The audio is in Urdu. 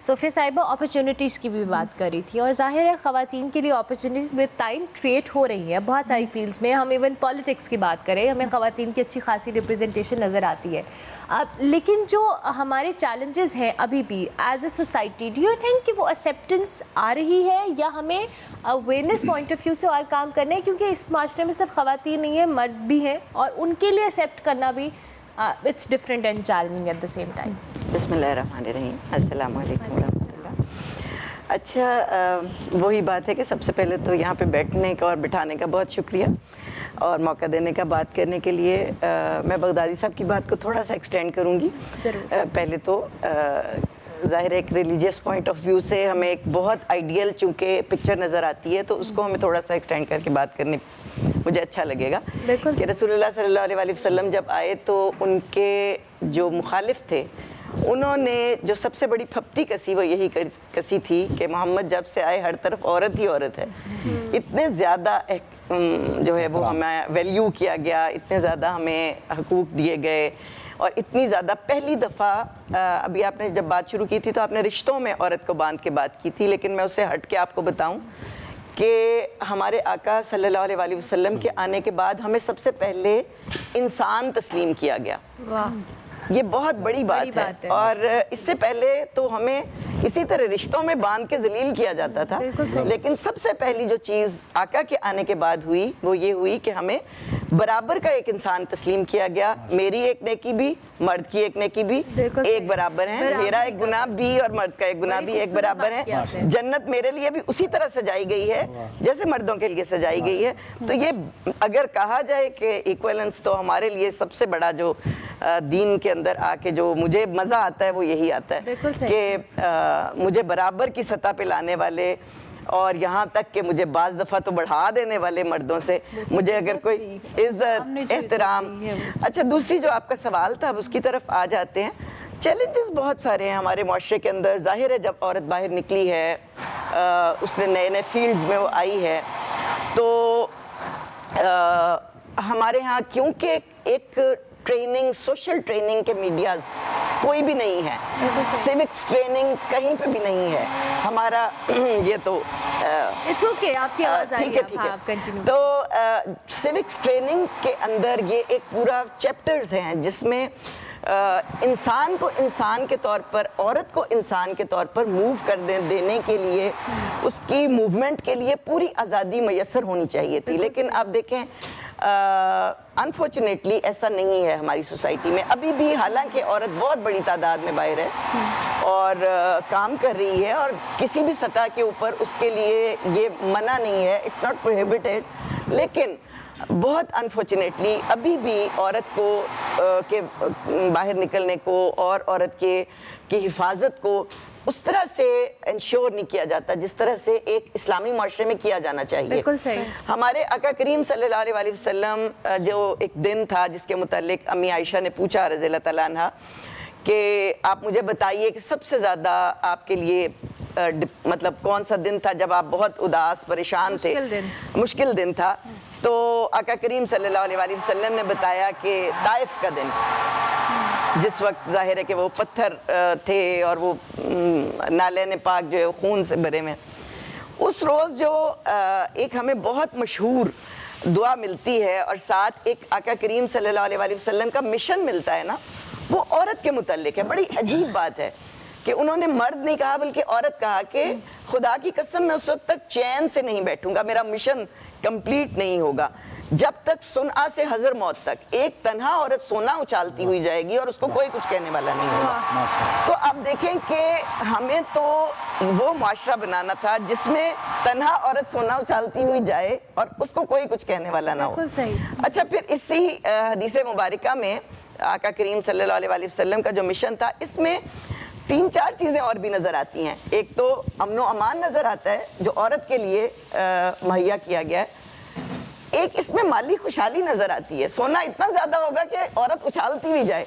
صوفیہ صاحبہ اپرچونیٹیز کی بھی بات کر رہی تھی، اور ظاہر ہے خواتین کے لیے اپرچونیٹیز ود ٹائم کریٹ ہو رہی ہیں بہت ساری فیلڈس میں. ہم ایون پالیٹکس کی بات کریں، ہمیں خواتین کی اچھی خاصی ریپرزنٹیشن نظر آتی ہے. لیکن جو ہمارے چیلنجز ہیں ابھی بھی as a society, do you think کہ وہ ایکسیپٹنس آ رہی ہے، یا ہمیں اویئرنیس پوائنٹ آف ویو سے اور کام کرنا ہے؟ کیونکہ اس معاشرے میں صرف خواتین نہیں ہیں، مرد بھی ہیں، اور ان کے لیے ایکسیپٹ کرنا بھی it's different and challenging at the same time. بسم اللہ الرحمن الرحیم. السلام علیکم ورحمۃ اللہ. اچھا، وہی بات ہے کہ سب سے پہلے تو یہاں پہ بیٹھنے کا اور بٹھانے کا بہت شکریہ، اور موقع دینے کا بات کرنے کے لیے. میں بغدادی صاحب کی بات کو تھوڑا سا ایکسٹینڈ کروں گی. پہلے تو ظاہر ایک ریلیجیس پوائنٹ آف ویو سے ہمیں ایک بہت آئیڈیل چونکہ پکچر نظر آتی ہے، تو اس کو ہمیں تھوڑا سا ایکسٹینڈ کر کے بات کرنے مجھے اچھا لگے گا کہ رسول اللہ صلی اللہ علیہ وسلم جب آئے تو ان کے جو مخالف تھے انہوں نے جو سب سے بڑی پھپتی کسی وہ یہی کسی تھی کہ محمد جب سے آئے ہر طرف عورت ہی عورت ہے. اتنے زیادہ جو ہے وہ ہمیں ویلیو کیا گیا، اتنے زیادہ ہمیں حقوق دیے گئے، اور اتنی زیادہ پہلی دفعہ ابھی آپ نے جب بات شروع کی تھی تو آپ نے رشتوں میں عورت کو باندھ کے بات کی تھی، لیکن میں اس سے ہٹ کے آپ کو بتاؤں کہ ہمارے آقا صلی اللہ علیہ وسلم کے آنے کے بعد ہمیں سب سے پہلے انسان تسلیم کیا گیا. یہ بہت بڑی بات ہے. اور اس سے پہلے تو ہمیں اسی طرح رشتوں میں باندھ کے ذلیل کیا جاتا تھا، لیکن سب سے پہلی جو چیز آقا کے آنے کے بعد ہوئی وہ یہ ہوئی کہ ہمیں برابر کا ایک انسان تسلیم کیا گیا. میری ایک نیکی بھی، مرد کی ایک نیکی بھی ایک برابر ہے، میرا ایک گناہ بھی اور مرد کا ایک گناہ بھی ایک برابر ہے. جنت میرے لیے بھی اسی طرح سجائی گئی ہے جیسے مردوں کے لیے سجائی گئی ہے. تو یہ اگر کہا جائے کہ ایکویلنس، تو ہمارے لیے سب سے بڑا جو دین کے اندر آ کے جو مجھے مزہ آتا ہے وہ یہی آتا ہے کہ مجھے برابر کی سطح پہ لانے والے، اور یہاں تک کہ مجھے بعض دفعہ تو بڑھا دینے والے مردوں سے مجھے اگر کوئی عزت، احترام. اچھا، دوسری جو آپ کا سوال تھا اب اس کی طرف آ جاتے ہیں. چیلنجز بہت سارے ہیں ہمارے معاشرے کے اندر. ظاہر ہے جب عورت باہر نکلی ہے، اس نے نئے نئے فیلڈز میں وہ آئی ہے، تو ہمارے ہاں کیونکہ ایک ٹریننگ، سوشل ٹریننگ کے میڈیاز کوئی بھی نہیں ہے، سیوکس ٹریننگ کہیں پہ بھی نہیں ہے ہمارا. یہ تو آپ کی آواز آ رہی ہے. تو سیوکس ٹریننگ کے اندر یہ ایک پورا چیپٹرز ہیں جس میں انسان کو انسان کے طور پر، عورت کو انسان کے طور پر موو کر دینے کے لیے، اس کی موومنٹ کے لیے پوری آزادی میسر ہونی چاہیے تھی. لیکن آپ دیکھیں انفارچونیٹلی ایسا نہیں ہے ہماری سوسائٹی میں ابھی بھی. حالانکہ عورت بہت بڑی تعداد میں باہر ہے اور کام کر رہی ہے، اور کسی بھی سطح کے اوپر اس کے لیے یہ منع نہیں ہے، اٹس ناٹ پروہیبٹڈ. لیکن بہت انفارچونیٹلی ابھی بھی عورت کو کے باہر نکلنے کو اور عورت کی حفاظت کو اس طرح سے انشور نہیں کیا جاتا جس طرح سے ایک اسلامی معاشرے میں کیا جانا چاہیے. بالکل صحیح. ہمارے آقا کریم صلی اللہ علیہ وسلم جو ایک دن تھا جس کے متعلق امی عائشہ نے پوچھا رضی اللہ تعالیٰ عنہ کہ آپ مجھے بتائیے کہ سب سے زیادہ آپ کے لیے مطلب کون سا دن تھا جب آپ بہت اداس پریشان تھے، مشکل دن تھا. تو آقا کریم صلی اللہ علیہ وسلم نے بتایا کہ طائف کا دن، جس وقت ظاہر ہے کہ وہ پتھر تھے اور وہ نالین پاک جو ہے خون سے بھرے ہوئے. اس روز جو ایک ہمیں بہت مشہور دعا ملتی ہے اور ساتھ ایک آقا کریم صلی اللہ علیہ وسلم کا مشن ملتا ہے نا، وہ عورت کے متعلق ہے. بڑی عجیب بات ہے کہ انہوں نے مرد نہیں کہا بلکہ عورت کہا کہ خدا کی قسم میں اس وقت تک چین سے نہیں بیٹھوں گا، میرا مشن کمپلیٹ نہیں ہوگا جب تک سنآ سے حضر موت تک ایک تنہا عورت سونا اچھالتی ہوئی جائے گی اور اس کو کوئی کچھ کہنے والا نہیں ہوگا. تو آپ دیکھیں کہ ہمیں تو وہ معاشرہ بنانا تھا جس میں تنہا عورت سونا اچھالتی ہوئی جائے اور اس کو کوئی کچھ کہنے والا نہ ہو. اچھا، پھر اسی حدیث مبارکہ میں آقا کریم صلی اللہ علیہ وسلم کا جو مشن تھا، اس میں 3-4 چیزیں اور بھی نظر آتی ہیں. ایک تو امن و امان نظر آتا ہے جو عورت کے لیے مہیا کیا گیا ہے. ایک اس میں مالی خوشحالی نظر آتی ہے. سونا اتنا زیادہ ہوگا کہ عورت اچھالتی بھی جائے.